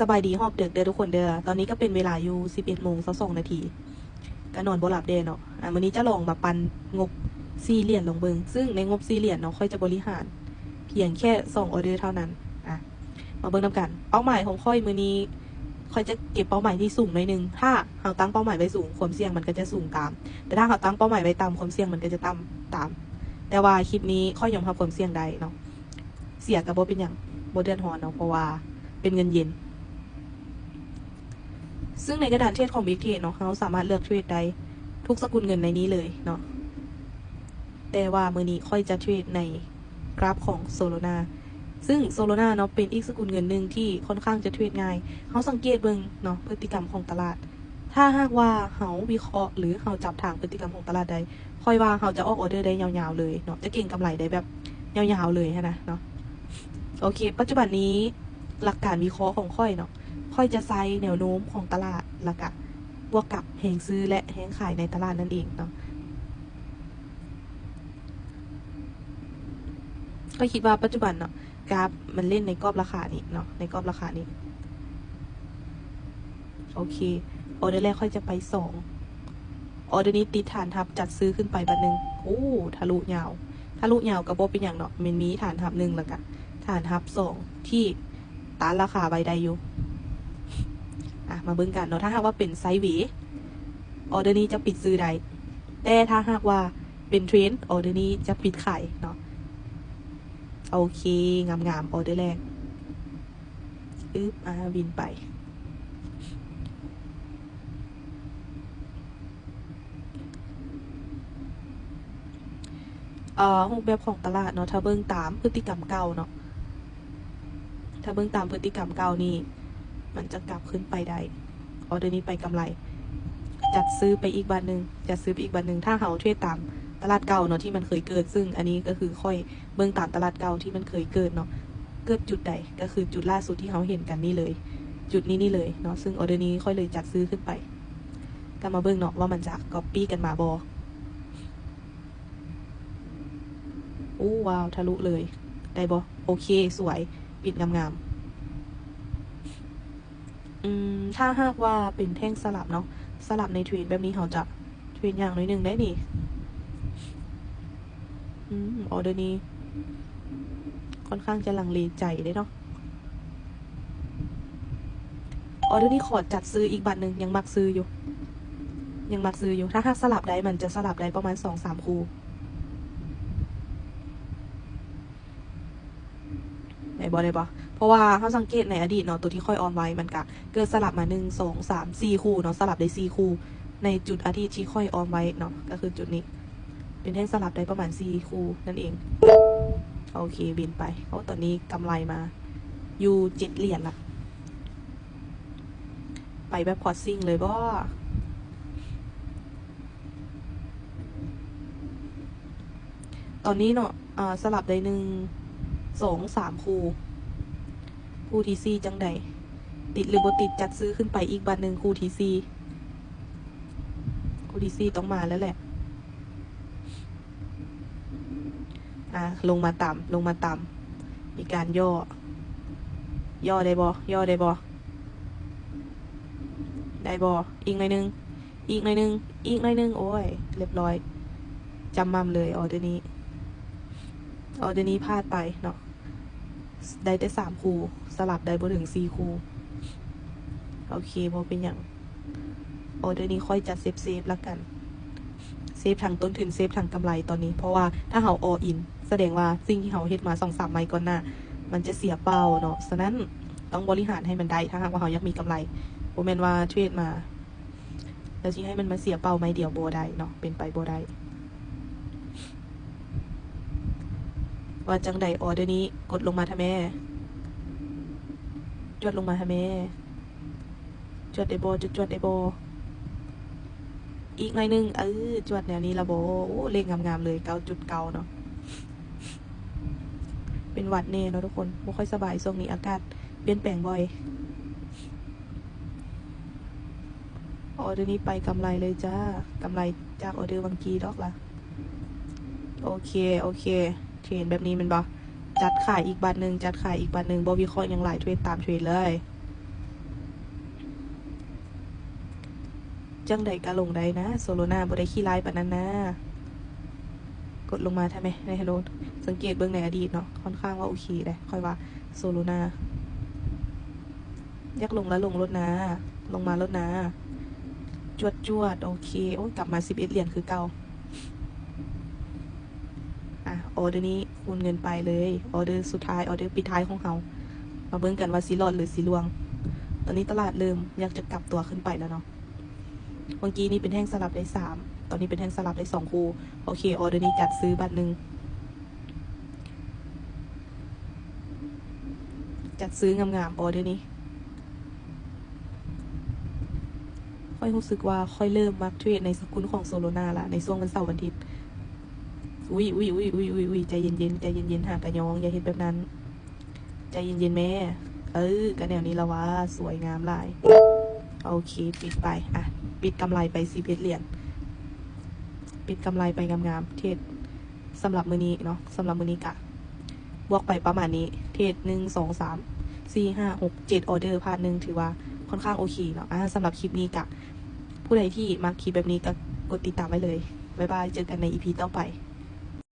สบายดีฮอบเด็กเด้อทุกคนเด้อตอนนี้ก็เป็นเวลาอยู่11:22 นาทีก็นอนบ่หลับเด้เนาะวันนี้จะลองมาปันงบ4 เหรียญลงเบิงซึ่งในงบ4 เหรียญเนาะค่อยจะบริหารเพียงแค่2 ออเดอร์เท่านั้นมาเบิ่งนำกันเป้าหมายของค่อยมื้อนี้ค่อยจะเก็บเป้าหมายที่สูงหน่อยนึงถ้าเราตั้งเป้าหมายไว้สูงความเสี่ยงมันก็จะสูงตามแต่ถ้าเราตั้งเป้าหมายไว้ต่ำความเสี่ยงมันก็จะต่ำตามแต่ว่าคลิปนี้ค่อยยอมรับความเสี่ยงได้เนาะเสียก็บ่เป็นหยังบ่เดือดร้อนเนาะเพราะว่าเป็นเงินเย็นซึ่งในกระดานเทรดของ Big Trade เนาะเราสามารถเลือกเทรดได้ทุกสกุลเงินในนี้เลยเนาะแต่ว่ามื้อนี้ค่อยจะเทรดในกราฟของ Solana ซึ่ง Solana เนาะเป็นอีกสกุลเงินหนึ่งที่ค่อนข้างจะเทรดง่ายเราสังเกตเบิ่งเนาะพฤติกรรมของตลาดถ้าหากว่าเราวิเคราะห์หรือเราจับทางพฤติกรรมของตลาดได้ค่อยว่าเราจะออกออเดอร์ได้ยาวๆเลยเนาะจะเก่งกำไรได้แบบยาวๆเลยนะเนาะโอเคปัจจุบันนี้หลักการวิเคราะห์ของค่อยเนาะค่อยจะใส่แนวโน้มของตลาดแล้วก็บวกกับแหงซื้อและแหงขายในตลาดนั่นเองเนาะก็คิดว่าปัจจุบันเนาะกราฟมันเล่นในกรอบราคานี้เนาะในกรอบราคานี้โอเคออเดอร์แรกค่อยจะไป2ออเดอร์นี้ติดฐานทับจัดซื้อขึ้นไปบัดนึงโอ้ทะลุยาวกับโบเป็นอย่างเนาะมันมีฐานทับ1แล้วก็ฐานทับ2ที่ต้านราคาใบใดอยู่มาเบิ่งกันเนาะถ้าหากว่าเป็นไซด์เวย์ออเดอร์นี้จะปิดซื้อใดแต่ถ้าหากว่าเป็นเทรนด์ออเดอร์นี้จะปิดขายเนาะโอเคงามๆออเดอร์แรกบินไปรูปแบบของตลาดเนาะถ้าเบิ่งตามพฤติกรรมเก่าเนาะถ้าเบิ่งตามพฤติกรรมเก่านี่มันจะกลับขึ้นไปได้ออเดอร์นี้ไปกำไรจัดซื้อไปอีกบัตรนึงถ้าเฮาเทรดตามตลาดเก่าเนาะที่มันเคยเกิดซึ่งอันนี้ก็คือค่อยเบิ่งตามตลาดเก่าที่มันเคยเกิดเนาะเกิดจุดใดก็คือจุดล่าสุดที่เฮาเห็นกันนี่เลยจุดนี้เลยเนาะซึ่งออเดอร์นี้ค่อยเลยจัดซื้อขึ้นไปก็มาเบิ่งเนาะว่ามันจะก๊อปปี้กันมาบ่โอ้ว้าวทะลุเลยได้บ่โอเคสวยปิดงามๆถ้าหากว่าเป็นแท่งสลับเนาะสลับในเทรดแบบนี้เขาจะเทรดอย่างน้อยนึงได้นี่ออเดอร์นี้ค่อนข้างจะลังเลใจได้เนาะออเดอร์นี้ขอจัดซื้ออีกบัตรนึงยังมักซื้ออยู่ถ้าหากสลับได้มันจะสลับได้ประมาณ 2-3 คู่ได้บ่เพราะว่าเขาสังเกตในอดีตเนาะตัวที่ค่อยออนไว้มันก็เกิดสลับมา1 2 3 4คู่เนาะสลับได้4คู่ในจุดอาทิตย์ที่ค่อยออนไว้เนาะก็คือจุดนี้เป็นแท่งสลับได้ประมาณ4คู่นั่นเองโอเคบินไปตอนนี้กำไรมาอยู่7 เหรียญละไปแบบพอร์ตซิ่งเลยบ่ตอนนี้เนาะสลับได้1 2 3คู่ที่4จังใดติดหรือบ่ติดจัดซื้อขึ้นไปอีกบัตรนึงคู่ที่4ต้องมาแล้วแหละลงมาต่ำมีการย่อได้บ่อีกหน่อยนึงโอ้ยเรียบร้อยจำมั่มเลยออเดอร์นี้พลาดไปเนาะได้แต่3คู่สลับได้บ่ถึง4คู่โอเคบ่เป็นอย่างออเดอร์นี้ค่อยจัดเซฟแล้วกันเซฟทางต้นทุนเซฟทางกำไรตอนนี้เพราะว่าถ้าเฮาอออินแสดงว่าสิ่งที่เฮาเฮ็ดมา 2-3 ไม้ก่อนหน้ามันจะเสียเป้าเนาะฉะนั้นต้องบริหารให้มันได้ถ้าหากว่าเฮาอยากมีกำไรบ่แม่นว่าเทรดมาแล้วสิให้มันมาเสียเป้าไม้เดียวบ่ได้เนาะเป็นไปบ่ได้ว่าจังใดออเดอร์นี้กดลงมาทำแม่จวดลงมาทำแม่จวดได้บ่จวดได้บ่อีกหน่อยนึงจวดแนวนี้ละบ่โอ้เลขงามๆเลย9.9เนาะเป็นหวัดแน่เนาะทุกคนบ่ค่อยสบายช่วงนี้อากาศเปลี่ยนแปลงบ่อยออเดอร์นี้ไปกำไรเลยจ้ากำไรจากออเดอร์บางกีดอกล่ะโอเคเทรนแบบนี้มันบ่จัดขายอีกบัตรนึงบ่วิเคราะห์ยังหลายเทรดตามเทรดเลย จังใดกะลงได้นะโซโลนาบ่ได้ขี้ร้ายปานนั้นนะกดลงมาทำไมในฮัลโหลสังเกตเบื้องในอดีตเนาะค่อนข้างว่าโอเคเลยค่อยว่าโซโลนาอยากลงแล้วลงรถนะลงมารถนะจวดโอเคโอ้ยกลับมา11เหรียญคือเก่าออเดอร์นี้คูณเงินไปเลยออเดอร์สุดท้ายออเดอร์ปิดท้ายของเรามาเบิ่งกันว่าสิรอดหรือสิล่วงตอนนี้ตลาดเริ่มอยากจะกลับตัวขึ้นไปแล้วเนาะเมื่อกี้นี้เป็นแท่งสลับได้3ตอนนี้เป็นแท่งสลับได้2คู่โอเคออเดอร์นี้จัดซื้อบัตรหนึ่งจัดซื้องามๆออเดอร์นี้ค่อยรู้สึกว่าค่อยเริ่มมักเทรดในสกุลของโซโลนาละในช่วงวันเสาร์วันอาทิตย์อุ้ยใจเย็นใจเย็นห่างกระยองอย่าเห็นแบบนั้นใจเย็นแม่กันแนวนี้ละวะสวยงามหลายโอเคปิดไปปิดกำไรไป11เหรียญปิดกำไรไปงามๆเทรดสำหรับมื้อนี้เนาะสำหรับมื้อนี้กะบวกไปประมาณนี้เทรด1 2 3 4 5 6 7ออเดอร์พาร์ทนึงถือว่าค่อนข้างโอเคเนาะสำหรับคลิปนี้กะผู้ใดที่มาคลิปแบบนี้ก็กดติดตามไว้เลยบ๊ายบายเจอกันใน EP ต่อไป